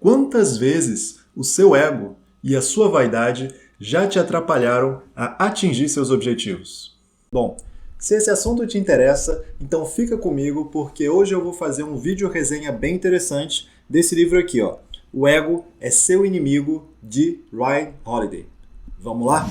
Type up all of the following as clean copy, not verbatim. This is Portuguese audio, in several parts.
Quantas vezes o seu ego e a sua vaidade já te atrapalharam a atingir seus objetivos? Bom, se esse assunto te interessa, então fica comigo porque hoje eu vou fazer um vídeo resenha bem interessante desse livro aqui, ó. O Ego é Seu Inimigo, de Ryan Holiday. Vamos lá?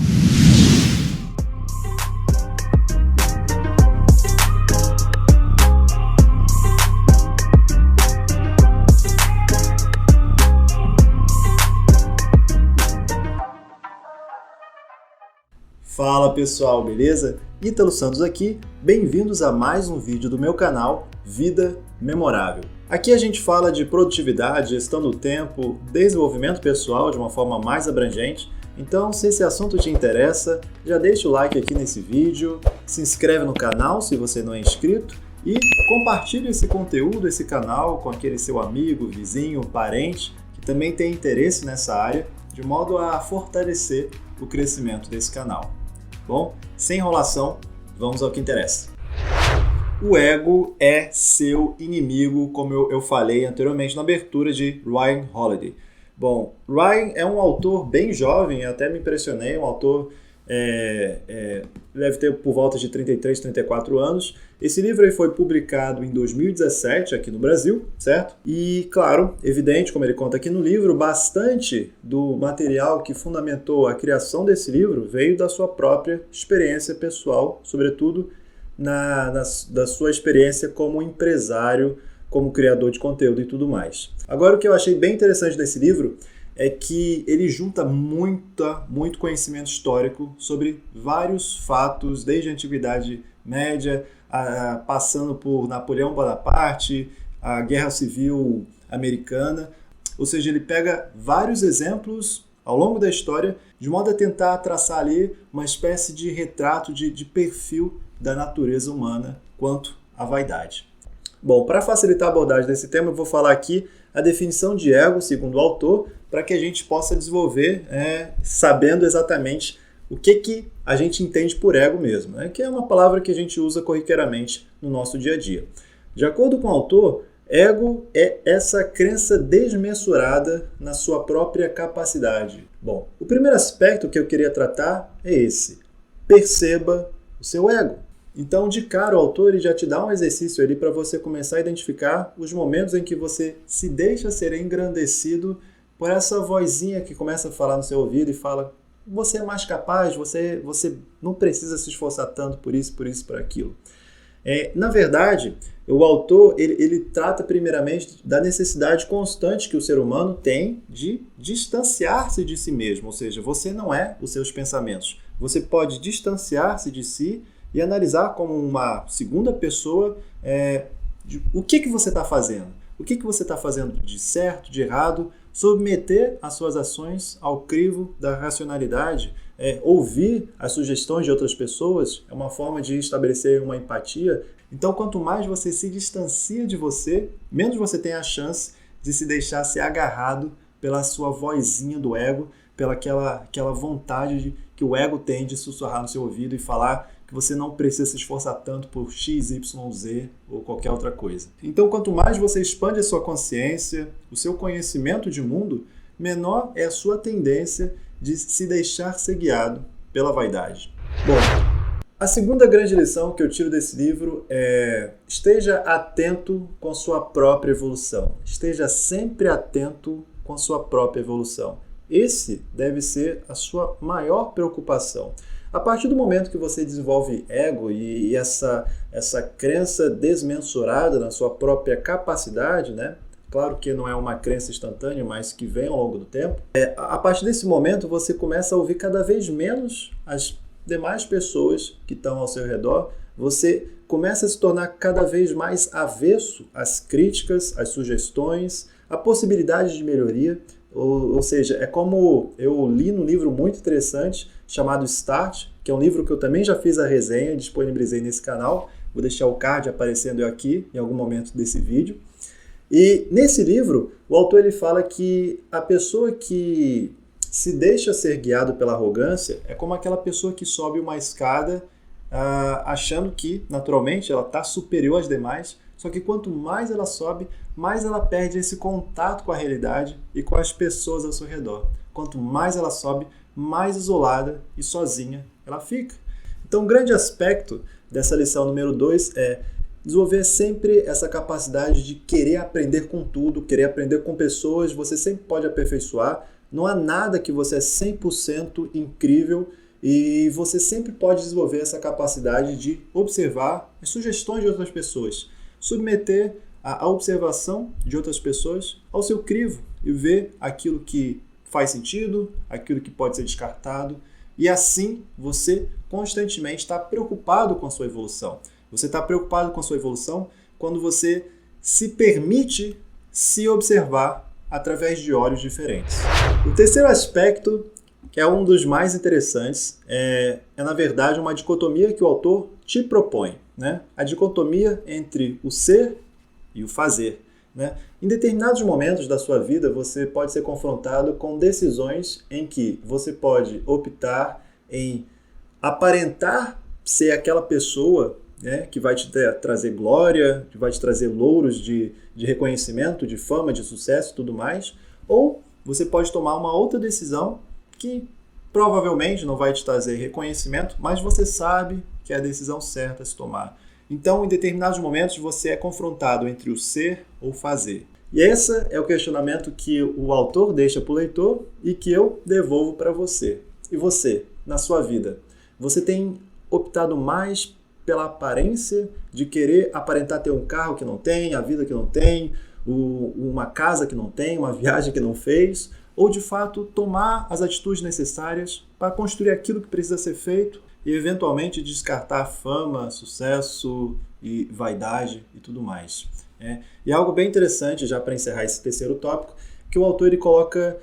Fala pessoal, beleza? Ítalo Santos aqui, bem-vindos a mais um vídeo do meu canal Vida Memorável. Aqui a gente fala de produtividade, gestão do tempo, desenvolvimento pessoal de uma forma mais abrangente. Então, se esse assunto te interessa, já deixa o like aqui nesse vídeo, se inscreve no canal se você não é inscrito e compartilha esse conteúdo, esse canal com aquele seu amigo, vizinho, parente que também tem interesse nessa área, de modo a fortalecer o crescimento desse canal. Bom, sem enrolação, vamos ao que interessa. O ego é seu inimigo, como eu falei anteriormente na abertura de Ryan Holiday. Bom, Ryan é um autor bem jovem, até me impressionei, um autor deve ter por volta de 33, 34 anos. Esse livro aí foi publicado em 2017 aqui no Brasil, certo? E, claro, evidente, como ele conta aqui no livro, bastante do material que fundamentou a criação desse livro veio da sua própria experiência pessoal, sobretudo da sua experiência como empresário, como criador de conteúdo e tudo mais. Agora, o que eu achei bem interessante desse livro é que ele junta muito conhecimento histórico sobre vários fatos, desde a Antiguidade Média, passando por Napoleão Bonaparte, a Guerra Civil Americana. Ou seja, ele pega vários exemplos ao longo da história, de modo a tentar traçar ali uma espécie de retrato, de perfil da natureza humana quanto à vaidade. Bom, para facilitar a abordagem desse tema, eu vou falar aqui a definição de ego, segundo o autor, para que a gente possa desenvolver sabendo exatamente o que a gente entende por ego mesmo, que é uma palavra que a gente usa corriqueiramente no nosso dia a dia. De acordo com o autor, ego é essa crença desmensurada na sua própria capacidade. Bom, o primeiro aspecto que eu queria tratar é esse. Perceba o seu ego. Então, de cara, o autor ele já te dá um exercício ali para você começar a identificar os momentos em que você se deixa ser engrandecido por essa vozinha que começa a falar no seu ouvido e fala: você é mais capaz, você não precisa se esforçar tanto por isso, por aquilo. Na verdade, o autor ele trata primeiramente da necessidade constante que o ser humano tem de distanciar-se de si mesmo, ou seja, você não é os seus pensamentos. Você pode distanciar-se de si e analisar como uma segunda pessoa o que você está fazendo. O que você está fazendo de certo, de errado, submeter as suas ações ao crivo da racionalidade, ouvir as sugestões de outras pessoas, é uma forma de estabelecer uma empatia. Então, quanto mais você se distancia de você, menos você tem a chance de se deixar ser agarrado pela sua vozinha do ego, pela aquela vontade que o ego tem de sussurrar no seu ouvido e falar que você não precisa se esforçar tanto por X, Y, Z ou qualquer outra coisa. Então, quanto mais você expande a sua consciência, o seu conhecimento de mundo, menor é a sua tendência de se deixar ser guiado pela vaidade. Bom, a segunda grande lição que eu tiro desse livro é: esteja atento com a sua própria evolução. Esteja sempre atento com a sua própria evolução. Esse deve ser a sua maior preocupação. A partir do momento que você desenvolve ego e essa crença desmensurada na sua própria capacidade, claro que não é uma crença instantânea, mas que vem ao longo do tempo, a partir desse momento você começa a ouvir cada vez menos as demais pessoas que estão ao seu redor, você começa a se tornar cada vez mais avesso às críticas, às sugestões, à possibilidade de melhoria. Ou seja, é como eu li num livro muito interessante chamado Start, que é um livro que eu também já fiz a resenha e disponibilizei nesse canal. Vou deixar o card aparecendo aqui em algum momento desse vídeo. E nesse livro, o autor ele fala que a pessoa que se deixa ser guiado pela arrogância é como aquela pessoa que sobe uma escada achando que, naturalmente, ela está superior às demais, só que quanto mais ela sobe, mais ela perde esse contato com a realidade e com as pessoas ao seu redor. Quanto mais ela sobe, mais isolada e sozinha ela fica. Então, um grande aspecto dessa lição número 2 é desenvolver sempre essa capacidade de querer aprender com tudo, querer aprender com pessoas, você sempre pode aperfeiçoar. Não há nada que você é 100% incrível e você sempre pode desenvolver essa capacidade de observar as sugestões de outras pessoas, submeter a observação de outras pessoas ao seu crivo e ver aquilo que faz sentido, aquilo que pode ser descartado, e assim você constantemente está preocupado com a sua evolução. Você está preocupado com a sua evolução quando você se permite se observar através de olhos diferentes. O terceiro aspecto, que é um dos mais interessantes, é na verdade uma dicotomia que o autor te propõe, né? A dicotomia entre o ser e o fazer, né? Em determinados momentos da sua vida, você pode ser confrontado com decisões em que você pode optar em aparentar ser aquela pessoa, né, que vai te trazer glória, que vai te trazer louros de reconhecimento, de fama, de sucesso e tudo mais, ou você pode tomar uma outra decisão que provavelmente não vai te trazer reconhecimento, mas você sabe que é a decisão certa a se tomar. Então, em determinados momentos, você é confrontado entre o ser ou o fazer. E esse é o questionamento que o autor deixa para o leitor e que eu devolvo para você. E você, na sua vida, você tem optado mais pela aparência de querer aparentar ter um carro que não tem, a vida que não tem, uma casa que não tem, uma viagem que não fez, ou de fato tomar as atitudes necessárias para construir aquilo que precisa ser feito e eventualmente descartar fama, sucesso e vaidade e tudo mais. E algo bem interessante, já para encerrar esse terceiro tópico, que o autor ele coloca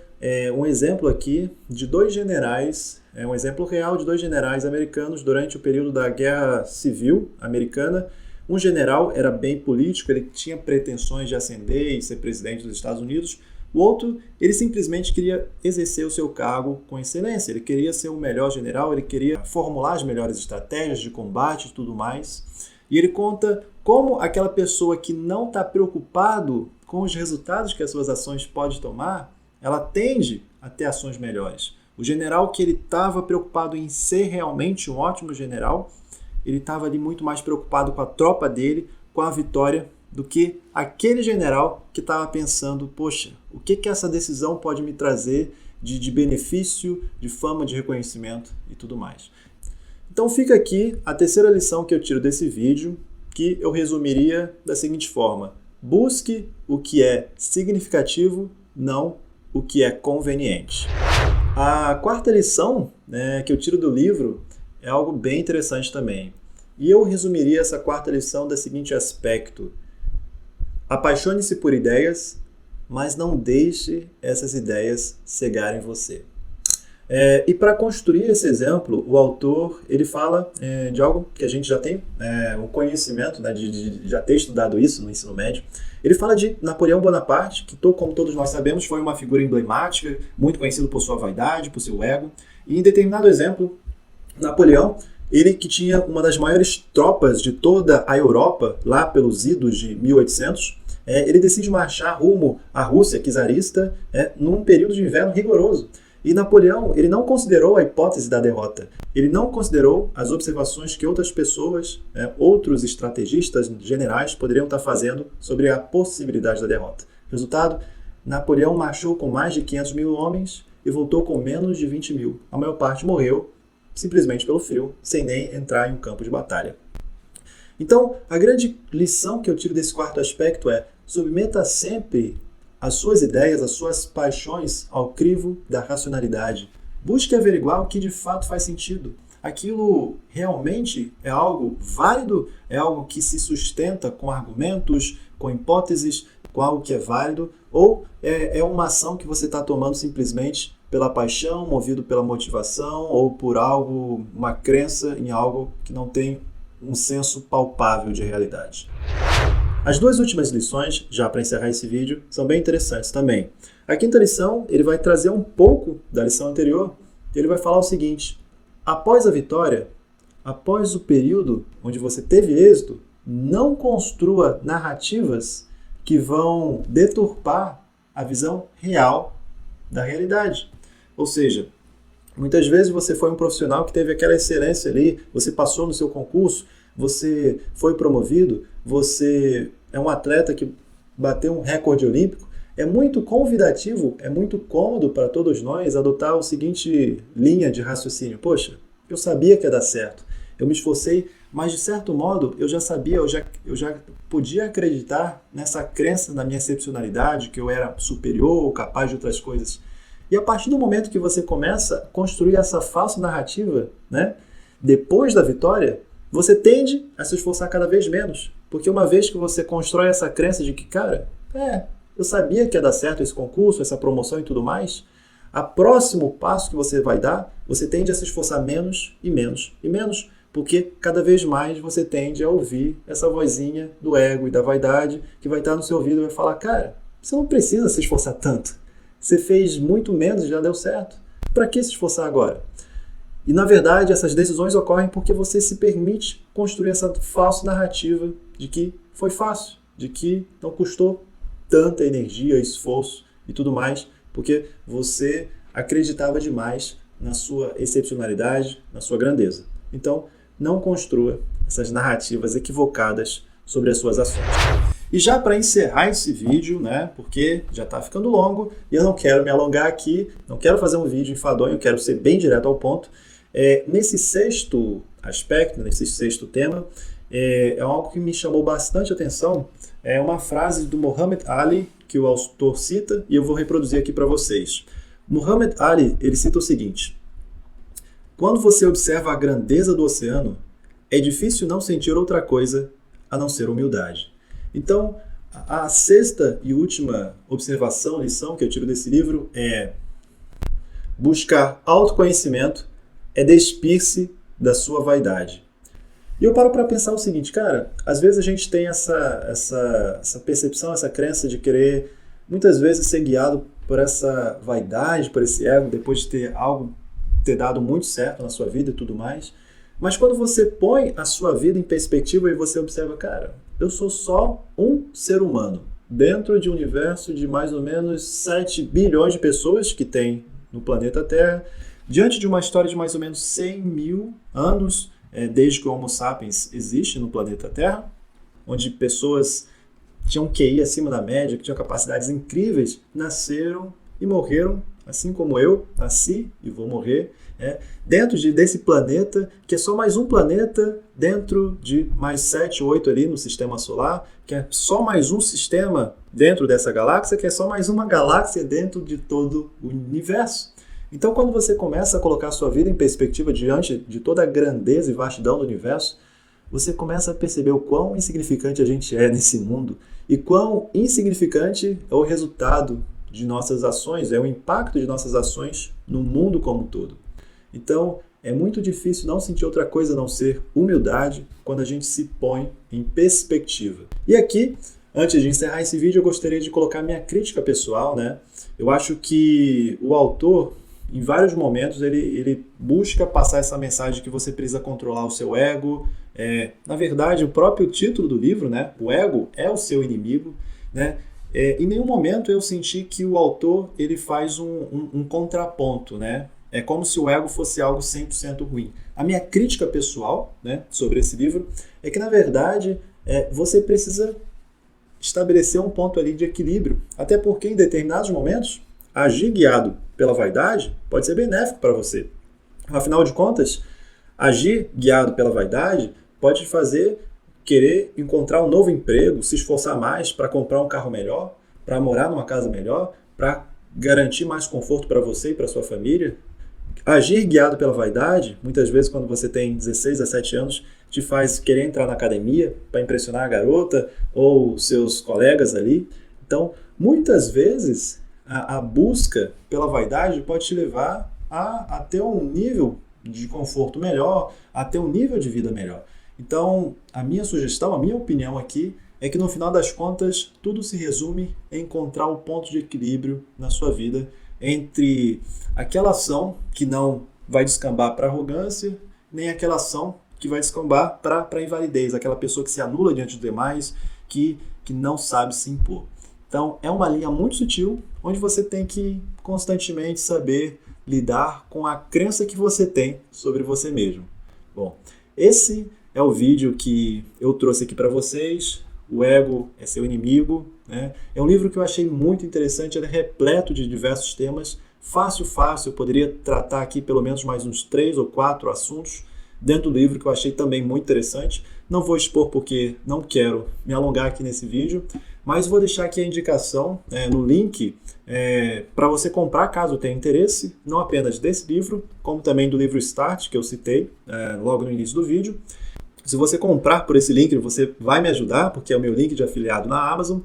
um exemplo aqui de dois generais, um exemplo real de dois generais americanos durante o período da Guerra Civil Americana. Um general era bem político, ele tinha pretensões de ascender e ser presidente dos Estados Unidos. O outro, ele simplesmente queria exercer o seu cargo com excelência. Ele queria ser o melhor general, ele queria formular as melhores estratégias de combate e tudo mais. E ele conta como aquela pessoa que não está preocupado com os resultados que as suas ações podem tomar, ela tende a ter ações melhores. O general que ele estava preocupado em ser realmente um ótimo general, ele estava ali muito mais preocupado com a tropa dele, com a vitória, do que aquele general que estava pensando, poxa, o que essa decisão pode me trazer de benefício, de fama, de reconhecimento e tudo mais. Então fica aqui a terceira lição que eu tiro desse vídeo, que eu resumiria da seguinte forma: busque o que é significativo, não o que é conveniente. A quarta lição, né, que eu tiro do livro é algo bem interessante também. E eu resumiria essa quarta lição da seguinte aspecto: apaixone-se por ideias, mas não deixe essas ideias cegarem você. E para construir esse exemplo, o autor ele fala de algo que a gente já tem um conhecimento, né, de já ter estudado isso no ensino médio. Ele fala de Napoleão Bonaparte, que, como todos nós sabemos, foi uma figura emblemática, muito conhecido por sua vaidade, por seu ego. E em determinado exemplo, Napoleão, ele que tinha uma das maiores tropas de toda a Europa, lá pelos idos de 1800, ele decide marchar rumo à Rússia czarista num período de inverno rigoroso. E Napoleão, ele não considerou a hipótese da derrota. Ele não considerou as observações que outras pessoas, outros estrategistas, generais, poderiam estar fazendo sobre a possibilidade da derrota. Resultado, Napoleão marchou com mais de 500 mil homens e voltou com menos de 20 mil. A maior parte morreu simplesmente pelo frio, sem nem entrar em um campo de batalha. Então, a grande lição que eu tiro desse quarto aspecto é: submeta sempre as suas ideias, as suas paixões ao crivo da racionalidade. Busque averiguar o que de fato faz sentido. Aquilo realmente é algo válido? É algo que se sustenta com argumentos, com hipóteses, com algo que é válido? Ou é uma ação que você está tomando simplesmente pela paixão, movido pela motivação ou por algo, uma crença em algo que não tem um senso palpável de realidade? As duas últimas lições, já para encerrar esse vídeo, são bem interessantes também. A quinta lição, ele vai trazer um pouco da lição anterior. Ele vai falar o seguinte: após a vitória, após o período onde você teve êxito, não construa narrativas que vão deturpar a visão real da realidade. Ou seja, muitas vezes você foi um profissional que teve aquela excelência ali, você passou no seu concurso, você foi promovido, você é um atleta que bateu um recorde olímpico. É muito convidativo, é muito cômodo para todos nós adotar o seguinte linha de raciocínio. Poxa, eu sabia que ia dar certo, eu me esforcei, mas de certo modo eu já sabia, eu já podia acreditar nessa crença na minha excepcionalidade, que eu era superior ou capaz de outras coisas. E a partir do momento que você começa a construir essa falsa narrativa, né, depois da vitória, você tende a se esforçar cada vez menos. Porque uma vez que você constrói essa crença de que, cara, eu sabia que ia dar certo esse concurso, essa promoção e tudo mais, a próximo passo que você vai dar, você tende a se esforçar menos e menos e menos, porque cada vez mais você tende a ouvir essa vozinha do ego e da vaidade que vai estar no seu ouvido e vai falar, cara, você não precisa se esforçar tanto. Você fez muito menos e já deu certo. Para que se esforçar agora? E, na verdade, essas decisões ocorrem porque você se permite construir essa falsa narrativa de que foi fácil, de que não custou tanta energia, esforço e tudo mais, porque você acreditava demais na sua excepcionalidade, na sua grandeza. Então, não construa essas narrativas equivocadas sobre as suas ações. E já para encerrar esse vídeo, né, porque já está ficando longo e eu não quero me alongar aqui, não quero fazer um vídeo enfadonho, eu quero ser bem direto ao ponto. Nesse sexto aspecto, nesse sexto tema, é algo que me chamou bastante atenção. É uma frase do Muhammad Ali, que o autor cita, e eu vou reproduzir aqui para vocês. Muhammad Ali, ele cita o seguinte: quando você observa a grandeza do oceano, é difícil não sentir outra coisa a não ser humildade. Então, a sexta e última observação, lição que eu tiro desse livro é: buscar autoconhecimento é despir-se da sua vaidade. E eu paro para pensar o seguinte, cara, às vezes a gente tem essa percepção, essa crença de querer, muitas vezes, ser guiado por essa vaidade, por esse ego, depois de ter dado muito certo na sua vida e tudo mais. Mas quando você põe a sua vida em perspectiva e você observa, cara, eu sou só um ser humano, dentro de um universo de mais ou menos 7 bilhões de pessoas que tem no planeta Terra, diante de uma história de mais ou menos 100 mil anos, desde que o Homo sapiens existe no planeta Terra, onde pessoas tinham QI acima da média, que tinham capacidades incríveis, nasceram e morreram, assim como eu nasci e vou morrer, dentro desse planeta, que é só mais um planeta dentro de mais 7, 8 ali no sistema solar, que é só mais um sistema dentro dessa galáxia, que é só mais uma galáxia dentro de todo o universo. Então, quando você começa a colocar a sua vida em perspectiva diante de toda a grandeza e vastidão do universo, você começa a perceber o quão insignificante a gente é nesse mundo e quão insignificante é o resultado de nossas ações, é o impacto de nossas ações no mundo como um todo. Então, é muito difícil não sentir outra coisa a não ser humildade quando a gente se põe em perspectiva. E aqui, antes de encerrar esse vídeo, eu gostaria de colocar minha crítica pessoal, né? Eu acho que o autor, em vários momentos, ele busca passar essa mensagem que você precisa controlar o seu ego. Na verdade, o próprio título do livro, né? O ego é o seu inimigo, né? Em nenhum momento eu senti que o autor ele faz um contraponto, né? É como se o ego fosse algo 100% ruim. A minha crítica pessoal, né, sobre esse livro é que, na verdade, você precisa estabelecer um ponto ali de equilíbrio. Até porque, em determinados momentos, agir guiado pela vaidade pode ser benéfico para você. Afinal de contas, agir guiado pela vaidade pode te fazer querer encontrar um novo emprego, se esforçar mais para comprar um carro melhor, para morar numa casa melhor, para garantir mais conforto para você e para sua família. Agir guiado pela vaidade, muitas vezes quando você tem 16, 17 anos, te faz querer entrar na academia para impressionar a garota ou seus colegas ali. Então, muitas vezes, a busca pela vaidade pode te levar a ter um nível de conforto melhor, a ter um nível de vida melhor. Então, a minha sugestão, a minha opinião aqui é que no final das contas, tudo se resume em encontrar o ponto de equilíbrio na sua vida entre aquela ação que não vai descambar para arrogância, nem aquela ação que vai descambar para invalidez, aquela pessoa que se anula diante dos demais, que que não sabe se impor. Então, é uma linha muito sutil, onde você tem que constantemente saber lidar com a crença que você tem sobre você mesmo. Bom, esse é o vídeo que eu trouxe aqui para vocês. O Ego é Seu Inimigo, né? É um livro que eu achei muito interessante, ele é repleto de diversos temas, fácil, eu poderia tratar aqui pelo menos mais uns 3 ou 4 assuntos dentro do livro que eu achei também muito interessante. Não vou expor porque não quero me alongar aqui nesse vídeo, mas vou deixar aqui a indicação no link para você comprar caso tenha interesse, não apenas desse livro, como também do livro Start, que eu citei logo no início do vídeo. Se você comprar por esse link, você vai me ajudar, porque é o meu link de afiliado na Amazon.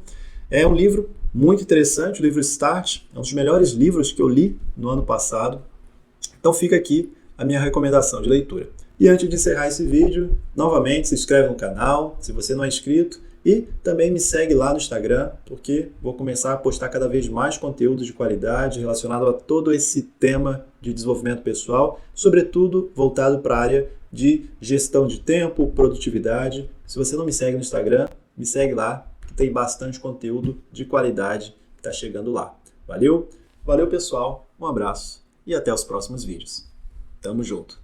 É um livro muito interessante, o livro Start, é um dos melhores livros que eu li no ano passado. Então fica aqui a minha recomendação de leitura. E antes de encerrar esse vídeo, novamente se inscreve no canal, se você não é inscrito, e também me segue lá no Instagram, porque vou começar a postar cada vez mais conteúdo de qualidade relacionado a todo esse tema de desenvolvimento pessoal, sobretudo voltado para a área de gestão de tempo, produtividade. Se você não me segue no Instagram, me segue lá, que tem bastante conteúdo de qualidade que está chegando lá. Valeu? Valeu, pessoal, um abraço e até os próximos vídeos. Tamo junto!